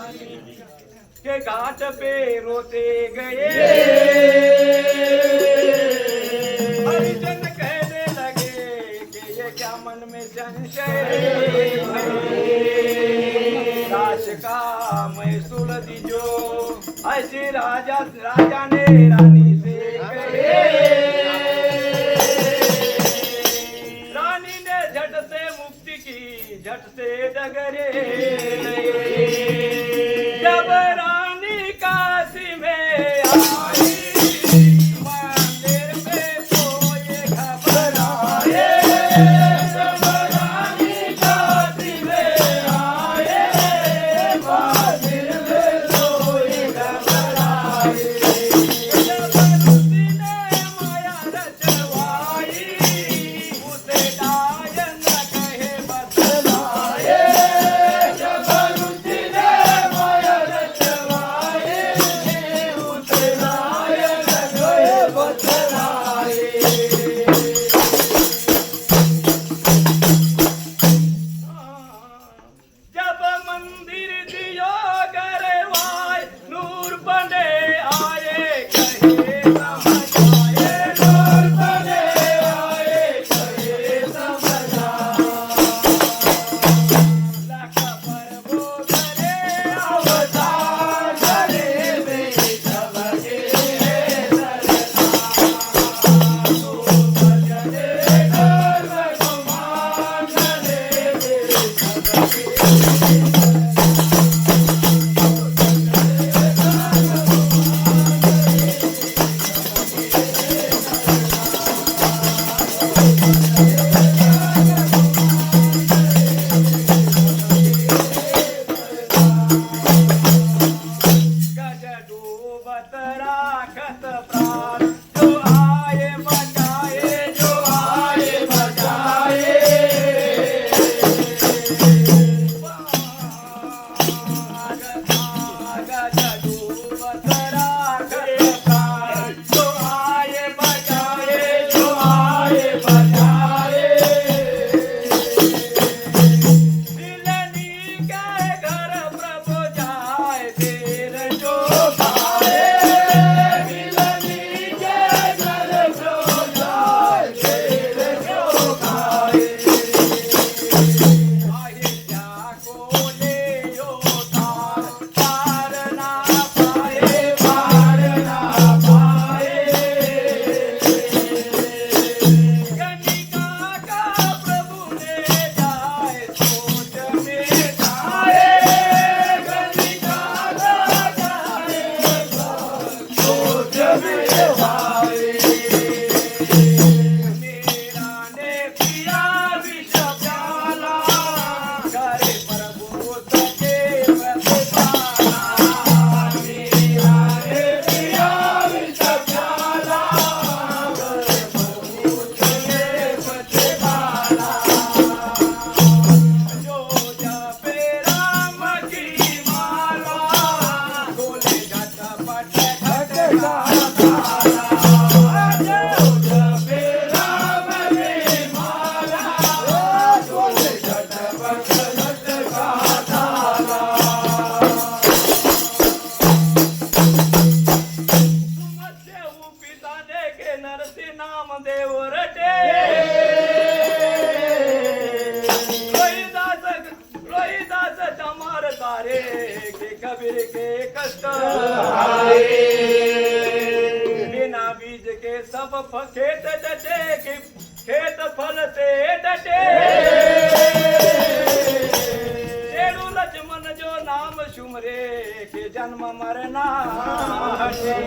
के घाट पे रोते गए हरिजन कहने लगे कि ये क्या मन में संशय दास का महसूल दीजो ऐसे राजा ने रानी से कहे रानी ने झट से मुक्ति की झट से डगरे जब रानी काशी में आई मंदिर में तो ये घबराए जब रानी काशी में आए मंदिर में तो ये घबराए जब रुचि ने माया रचवाई उसे डायन कहे बतलाए जब रुचि ने माया रचवाई उसे डायन कहे बतलाए जब मंदिर दियो गरवाए नूर बने आए कहे समझ आए नूर बने आए कहे समझ लख पर वो करे अवतार करे में सबके गज डूबत राखत प्राण जो आए बचाए जो आए बचाए गज डूबत राखत प्राण जो आए बचाए जो आए बचाए मिलनी के घर प्रभु जाए फिर जो खाए मिलनी के घर प्रभु जाए फिर जो खाए अहिल्या को ले तार ना पाए पार ना पाए कनिका का प्रभु ने जाए सोच में खाए कनिका का जाए सोच में खाए मेरा ने पिया विष प्याला करे प्रभु सके प्रतिपाला मेरा ने पिया विष प्याला करे प्रभु सके प्रतिपाला जो जपे राम की माला बोले झटपट खटका ताला जो जपे राम की माला बोले झटपट खटका ताला सुमत्यु पिता ने के नरसिंह नाम देव रटे रोहिदास चमार तारे के कबीर के कष्ट बिना बीज के सब खेत डटे कि खेत फल से डटे शेरू लक्ष्मण जो नाम सुमरे के जन्म मरना हटे